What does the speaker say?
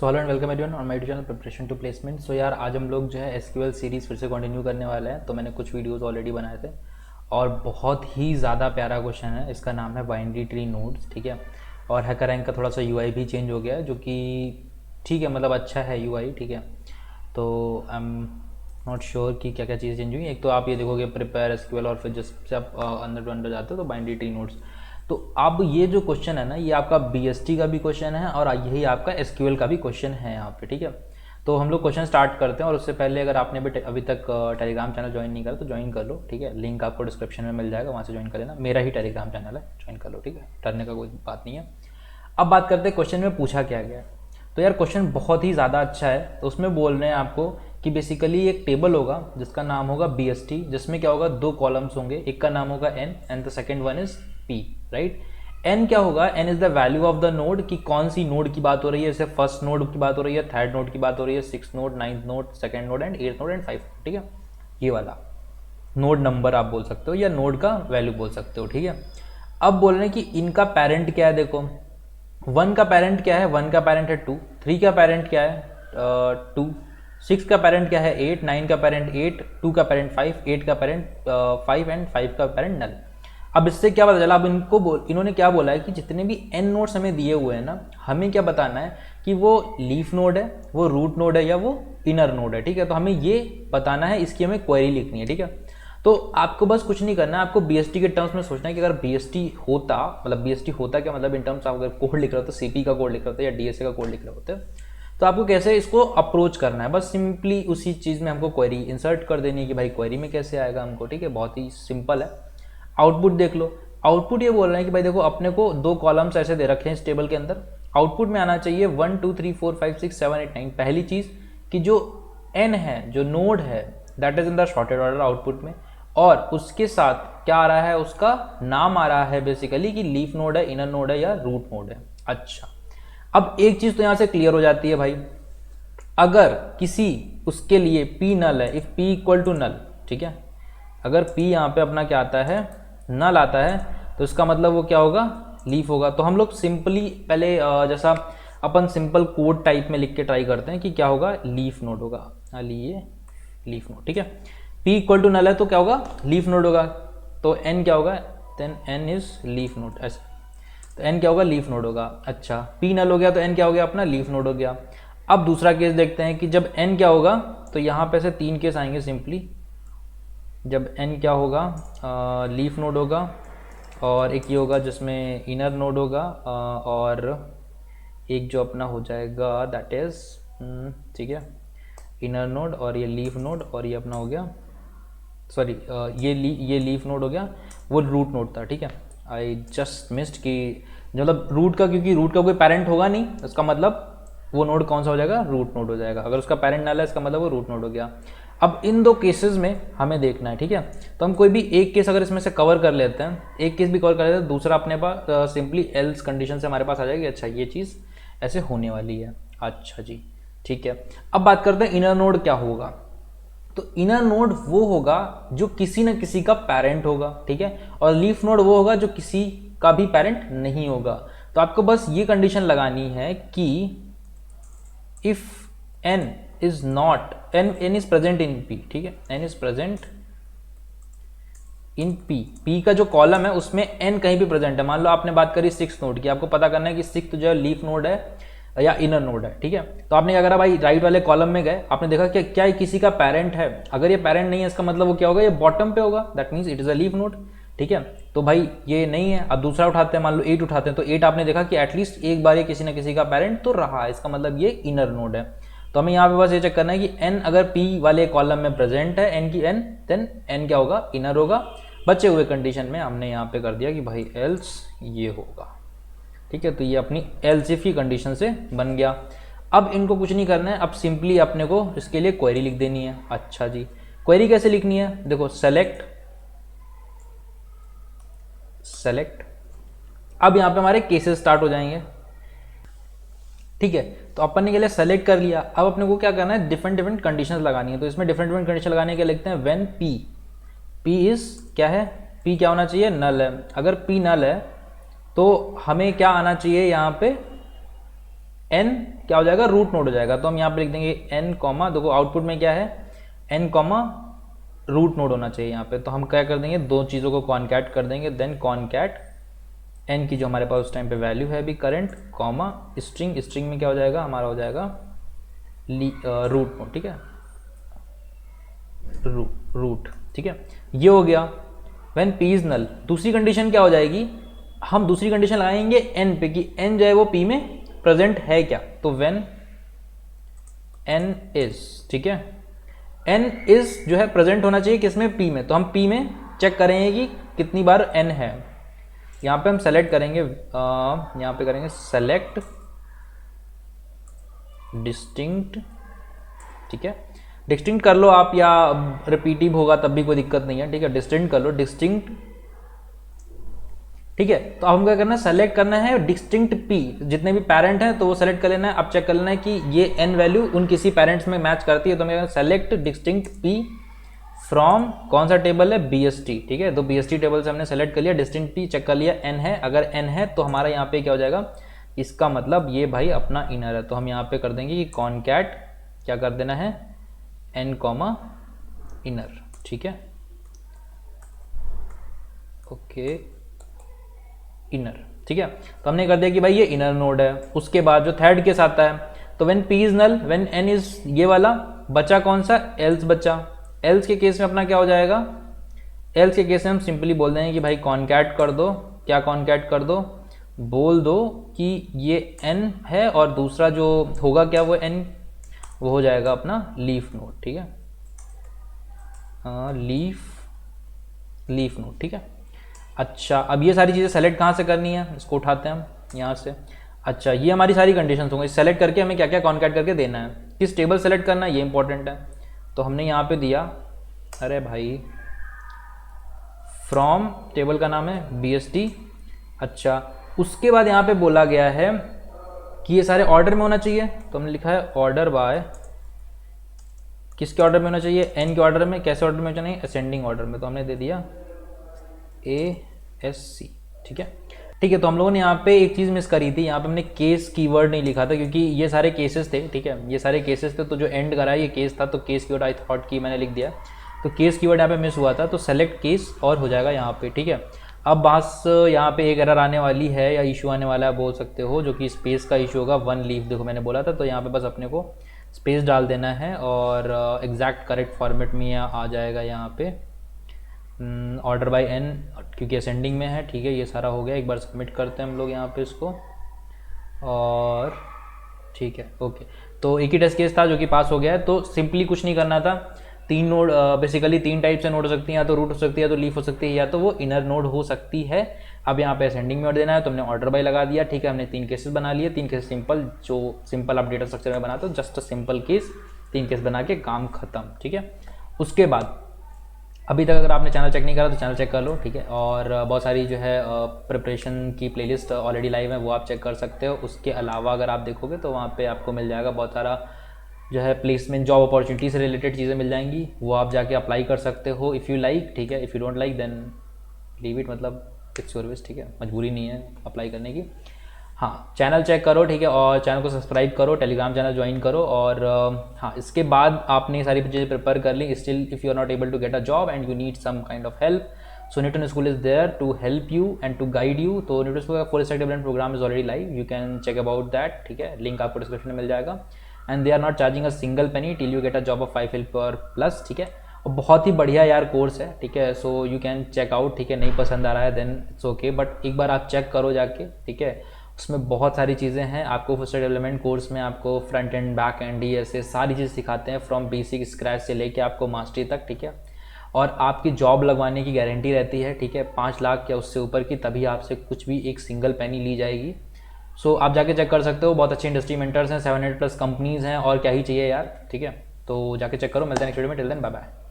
So hello and welcome everyone on my YouTube channel preparation to placement. So यार आज हम लोग जो है एसक्यूएल सीरीज़ फिर से कंटिन्यू करने वाले हैं। तो मैंने कुछ वीडियोस ऑलरेडी बनाए थे और बहुत ही ज़्यादा प्यारा क्वेश्चन है। इसका नाम है बाइनरी ट्री नोड्स, ठीक है। और हैकर रैंक का थोड़ा सा यूआई भी चेंज हो गया है, जो कि ठीक है, मतलब अच्छा है यूआई, ठीक है। तो आई एम नॉट श्योर कि क्या क्या चीज़ें चेंज हुई। एक तो आप ये देखोगे प्रिपेयर एसक्यूएल और फिर जैसे आप अंदर टू अंदर जाते हो तो बाइनरी ट्री नोड्स। तो अब ये जो क्वेश्चन है ना, ये आपका बीएसटी का भी क्वेश्चन है और यही आपका एसक्यूएल का भी क्वेश्चन है यहाँ पे, ठीक है। तो हम लोग क्वेश्चन स्टार्ट करते हैं और उससे पहले अगर आपने अभी तक टेलीग्राम चैनल ज्वाइन नहीं करा तो ज्वाइन कर लो, ठीक है। लिंक आपको डिस्क्रिप्शन में मिल जाएगा, वहाँ से ज्वाइन कर लेना। मेरा ही टेलीग्राम चैनल है, ज्वाइन कर लो, ठीक है। डरने का कोई बात नहीं है। अब बात करते हैं क्वेश्चन में पूछा क्या गया है। तो यार क्वेश्चन बहुत ही ज़्यादा अच्छा है। तो उसमें बोल रहे हैं आपको कि बेसिकली एक टेबल होगा जिसका नाम होगा बीएसटी, जिसमें क्या होगा, दो कॉलम्स होंगे, एक का नाम होगा N and the second one is P, right. N क्या होगा, N is the value of the node, कि कौन सी नोड की बात हो रही है। जैसे फर्स्ट नोड की बात हो रही है, थर्ड नोड की बात हो रही है, six node, ninth node, second node and eighth node and five, ठीक है। ये वाला नोड नंबर आप बोल सकते हो या नोड का वैल्यू बोल सकते हो, ठीक है। अब बोल रहे हैं कि इनका पेरेंट क्या है। देखो वन का पेरेंट क्या है, वन का पेरेंट है टू, थ्री का पेरेंट क्या है टू, सिक्स का पेरेंट क्या है एट, नाइन का पेरेंट एट, टू का पेरेंट फाइव, एट का पेरेंट फाइव एंड फाइव का पेरेंट नल। अब इससे क्या पता चला, अब इन्होंने क्या बोला है कि जितने भी एन नोड्स हमें दिए हुए हैं ना, हमें क्या बताना है कि वो लीफ नोड है, वो रूट नोड है या वो इनर नोड है, ठीक है। तो हमें ये बताना है, इसकी हमें क्वेरी लिखनी है, ठीक है। तो आपको बस कुछ नहीं करना है, आपको बीएसटी के टर्म्स में सोचना है कि अगर बीएसटी होता, मतलब बीएसटी होता क्या, मतलब इन टर्म्स आप अगर कोड लिख रहे हो तो सीपी का कोड लिख रहे होते या डीएसए का कोड लिख रहे होते, तो आपको कैसे इसको अप्रोच करना है, बस सिंपली उसी चीज़ में हमको क्वेरी इंसर्ट कर देनी है कि भाई क्वेरी में कैसे आएगा हमको, ठीक है। बहुत ही सिंपल है। आउटपुट देख लो। आउटपुट ये बोल रहे हैं कि भाई देखो अपने को दो कॉलम्स ऐसे दे रखे हैं इस टेबल के अंदर, आउटपुट में आना चाहिए 1 2 3 4 5 6 7 8 9। पहली चीज़ कि जो एन है, जो नोड है, that is in the shorted order output में, और उसके साथ क्या आ रहा है, उसका नाम आ रहा है बेसिकली कि लीफ नोड है, इनर नोड है या रूट नोड है। अच्छा, अब एक चीज़ तो यहाँ से क्लियर हो जाती है भाई, अगर किसी उसके लिए पी नल है, if P equal to null, ठीक है, अगर पी यहाँ पे अपना क्या आता है, नल आता है, तो इसका मतलब वो क्या होगा, लीफ होगा। तो हम लोग सिंपली पहले जैसा अपन सिंपल कोड टाइप में लिख के ट्राई करते हैं कि क्या होगा, लीफ नोड होगा, लिए लीफ नोड, ठीक है। पी इक्वल टू नल है तो क्या होगा, लीफ नोड होगा। तो एन क्या होगा, then N is leaf node, ऐसे। तो एन क्या होगा, लीफ नोड होगा। अच्छा, पी नल हो गया तो एन क्या हो गया, अपना लीफ नोड हो गया। अब दूसरा केस देखते हैं कि जब एन क्या होगा, तो यहाँ पे से तीन केस आएंगे सिंपली। जब एन क्या होगा, लीफ नोड होगा, और एक ये होगा जिसमें इनर नोड होगा, और एक जो अपना हो जाएगा दैट इज, ठीक है, इनर नोड, और ये लीफ नोड, और ये अपना हो गया, सॉरी ये लीफ नोड हो गया, वो रूट नोड था, ठीक है। आई जस्ट मिस्ड कि मतलब रूट का, क्योंकि रूट का कोई पेरेंट होगा नहीं, इसका मतलब वो नोड कौन सा हो जाएगा, रूट नोड हो जाएगा। अगर उसका पेरेंट नल है, इसका मतलब वो रूट नोड हो गया। अब इन दो केसेस में हमें देखना है, ठीक है। तो हम कोई भी एक केस अगर इसमें से कवर कर लेते हैं, एक केस भी कवर कर लेते हैं, दूसरा अपने पास सिंपली एल्स कंडीशन से हमारे पास आ जाएगी। अच्छा, ये चीज़ ऐसे होने वाली है। अच्छा जी, ठीक है। अब बात करते हैं इनर नोड क्या होगा। तो इनर नोड वो होगा जो किसी न किसी का पेरेंट होगा, ठीक है, और लीफ नोड वो होगा जो किसी का भी पेरेंट नहीं होगा। तो आपको बस ये कंडीशन लगानी है कि if n is not, n is present in p, ठीक है, n is present in p का जो कॉलम है उसमें n कहीं भी प्रेजेंट है। मान लो आपने बात करी सिक्स नोड की, आपको पता करना है कि सिक्स जो है लीफ नोड है या इनर नोड है, ठीक है। तो आपने क्या करा भाई, राइट वाले कॉलम में गए, आपने देखा कि क्या ये किसी का पेरेंट है। अगर ये पेरेंट नहीं है, इसका मतलब वो क्या होगा, ये बॉटम पे होगा, that means it is a leaf node, ठीक है। तो भाई ये नहीं है। अब दूसरा उठाते हैं, मान लो 8 उठाते हैं, तो 8 आपने देखा कि एटलीस्ट एक बार ये किसी न किसी का पेरेंट तो रहा है, इसका मतलब ये इनर नोड है। तो हमें यहाँ पे बस ये चेक करना है कि n अगर p वाले कॉलम में प्रेजेंट है, n की n, देन n क्या होगा, इनर होगा। बचे हुए कंडीशन में हमने यहाँ पे कर दिया कि भाई एल्स ये होगा, ठीक है। तो ये अपनी एल्स इफ की कंडीशन से बन गया। अब इनको कुछ नहीं करना है, अब सिंपली अपने को इसके लिए क्वेरी लिख देनी है। अच्छा जी, क्वेरी कैसे लिखनी है, देखो सेलेक्ट, अब यहाँ पे हमारे केसेस स्टार्ट हो जाएंगे, ठीक है। तो अपन ने के लिए सेलेक्ट कर लिया। अब अपने को क्या करना है, डिफरेंट डिफरेंट कंडीशंस लगानी है। तो इसमें डिफरेंट डिफरेंट कंडीशन लगाने के लिखते हैं व्हेन p इज क्या है, p क्या होना चाहिए, नल है। अगर p नल है तो हमें क्या आना चाहिए यहाँ पे, n क्या हो जाएगा, रूट नोड हो जाएगा। तो हम यहाँ पे लिख देंगे n कॉमा, देखो आउटपुट में क्या है, n कॉमा रूट नोड होना चाहिए यहाँ पे। तो हम क्या कर देंगे, दो चीज़ों को कॉन्कैट कर देंगे, देन कॉन्कैट n की जो हमारे पास उस टाइम पे वैल्यू है अभी करंट, कॉमा स्ट्रिंग, स्ट्रिंग में क्या हो जाएगा हमारा, हो जाएगा रूट नोड, ठीक है, रूट, ठीक है, ये हो गया। व्हेन p इज नल, दूसरी कंडीशन क्या हो जाएगी, हम दूसरी कंडीशन लगाएंगे n पे कि n जो है वो p में प्रेजेंट है क्या। तो व्हेन n इज, ठीक है, n इज जो है प्रेजेंट होना चाहिए किसमें, p में। तो हम p में चेक करेंगे कि कितनी बार n है। यहाँ पे हम सेलेक्ट करेंगे, यहाँ पे करेंगे सेलेक्ट डिस्टिंक्ट, ठीक है, डिस्टिंक्ट कर लो आप, या रिपीटिव होगा तब भी कोई दिक्कत नहीं है, ठीक है, डिस्टिंक्ट कर लो, डिस्टिंक्ट, ठीक है। तो अब हम क्या करना है, सेलेक्ट करना है डिस्टिंक्ट p, जितने भी पेरेंट हैं तो वो सेलेक्ट कर लेना है। अब चेक कर लेना है कि ये n वैल्यू उन किसी पेरेंट्स में मैच करती है। तो मैं सेलेक्ट डिस्टिंक्ट p फ्रॉम कौन सा टेबल है, bst, ठीक है। तो bst टेबल से हमने सेलेक्ट कर लिया, डिस्टिंक्ट p चेक कर लिया, n है, अगर n है तो हमारा यहाँ पे क्या हो जाएगा, इसका मतलब ये भाई अपना इनर है। तो हम यहाँ पे कर देंगे कि कॉन्कैट क्या कर देना है, n कॉमा इनर, ठीक है, ओके, इनर, ठीक है। तो हमने कर दिया कि भाई ये इनर नोड है। उसके बाद जो थर्ड केस आता है, तो when p is null, when n is, ये वाला बचा कौन सा, एल्स बचा। एल्स के केस में अपना क्या हो जाएगा, एल्स के केस में हम सिंपली बोल देंगे कि भाई कॉन्कैट कर दो, क्या कॉन्कैट कर दो, बोल दो कि ये n है और दूसरा जो होगा क्या वो n, वो हो जाएगा अपना लीफ नोड, ठीक है, लीफ नोड, ठीक है। अच्छा, अब ये सारी चीज़ें सेलेक्ट कहाँ से करनी है, इसको उठाते हैं हम यहाँ से। अच्छा, ये हमारी सारी कंडीशंस होंगी, सेलेक्ट करके हमें क्या क्या कॉन्कैट करके देना है, किस टेबल सेलेक्ट करना है ये इंपॉर्टेंट है। तो हमने यहाँ पे दिया, अरे भाई फ्रॉम टेबल का नाम है bst। अच्छा, उसके बाद यहाँ पे बोला गया है कि ये सारे ऑर्डर में होना चाहिए। तो हमने लिखा है ऑर्डर बाय, किसके ऑर्डर में होना चाहिए, n के ऑर्डर में। कैसे ऑर्डर में होना चाहिए, असेंडिंग ऑर्डर में। तो हमने दे दिया ASC, ठीक है, ठीक है। तो हम लोगों ने यहाँ पे एक चीज़ मिस करी थी, यहाँ पे हमने केस कीवर्ड नहीं लिखा था, क्योंकि ये सारे केसेस थे, ठीक है, ये सारे केसेस थे। तो जो एंड करा है ये केस था, तो केस कीवर्ड आई थॉट की मैंने लिख दिया, तो केस कीवर्ड यहाँ पे मिस हुआ था। तो सेलेक्ट केस और हो जाएगा यहाँ पे, ठीक है। अब बस यहाँ पे एक एरर आने वाली है या इशू आने वाला है बोल सकते हो, जो कि स्पेस का इशू होगा, वन लीफ, देखो मैंने बोला था। तो यहाँ पे बस अपने को स्पेस डाल देना है और एग्जैक्ट करेक्ट फॉर्मेट में आ जाएगा यहाँ पे ऑर्डर बाय n, क्योंकि असेंडिंग में है, ठीक है। ये सारा हो गया, एक बार सबमिट करते हैं हम लोग यहाँ पे इसको, और ठीक है, ओके। तो एक ही टेस्ट केस था जो कि पास हो गया है। तो सिंपली कुछ नहीं करना था, तीन नोड, बेसिकली तीन टाइप से नोड हो सकती हैं, या तो रूट हो सकती है, या तो लीफ हो सकती है, या तो वो इनर नोड हो सकती है। अब यहाँ पे असेंडिंग में ऑर्डर देना है, तो हमने ऑर्डर बाय लगा दिया, ठीक है। हमने तीन केसेस बना लिए, तीन केस सिंपल, जो सिंपल आप डेटा स्ट्रक्चर में बनाते हो, जस्ट अ सिंपल केस, तीन केस बना के काम खत्म, ठीक है। उसके बाद अभी तक अगर आपने चैनल चेक नहीं करा तो चैनल चेक कर लो, ठीक है। और बहुत सारी जो है प्रिपरेशन की प्लेलिस्ट ऑलरेडी लाइव है, वो आप चेक कर सकते हो। उसके अलावा अगर आप देखोगे तो वहाँ पे आपको मिल जाएगा बहुत सारा जो है प्लेसमेंट, जॉब अपॉर्चुनिटी से रिलेटेड चीज़ें मिल जाएंगी, वो आप जाके अप्लाई कर सकते हो इफ़ यू लाइक, ठीक है। If you don't like then leave it, मतलब इट्स योर विश, ठीक है, मजबूरी नहीं है अप्लाई करने की। हाँ, चैनल चेक करो, ठीक है, और चैनल को सब्सक्राइब करो, टेलीग्राम चैनल ज्वाइन करो। और हाँ, इसके बाद आपने सारी चीज़ें प्रिपेयर कर ली, still if you are not able to get a job and you need some kind of help, so Newton School is there to help you and to guide you. तो न्यूटन स्कूल का full stack development program is already live, you can check about that, ठीक है। Link आपको description में मिल जाएगा। And they are not charging a single penny till you get a job of 5 helper plus, ठीक है। और बहुत ही बढ़िया यार कोर्स है, ठीक है। So you can check out, ठीक है। नहीं पसंद आ रहा है देन इट्स ओके, बट एक बार आप चेक करो जाके, ठीक है। उसमें बहुत सारी चीज़ें हैं। आपको फुल स्टैक डेवलपमेंट कोर्स में आपको फ्रंट एंड बैक एंड ये सारी चीज़ सिखाते हैं, फ्रॉम बेसिक स्क्रैच से लेके आपको मास्टरी तक, ठीक है। और आपकी जॉब लगवाने की गारंटी रहती है, ठीक है, 5 लाख या उससे ऊपर की, तभी आपसे कुछ भी एक सिंगल पेनी ली जाएगी। सो आप जाके चेक कर सकते हो, बहुत अच्छे इंडस्ट्री मेंटर्स हैं, 700+ कंपनीज़ हैं, और क्या ही चाहिए यार, ठीक है। तो जाके चेक करो, मिलते हैं नेक्स्ट वीडियो में, टिल देन बाय बाय।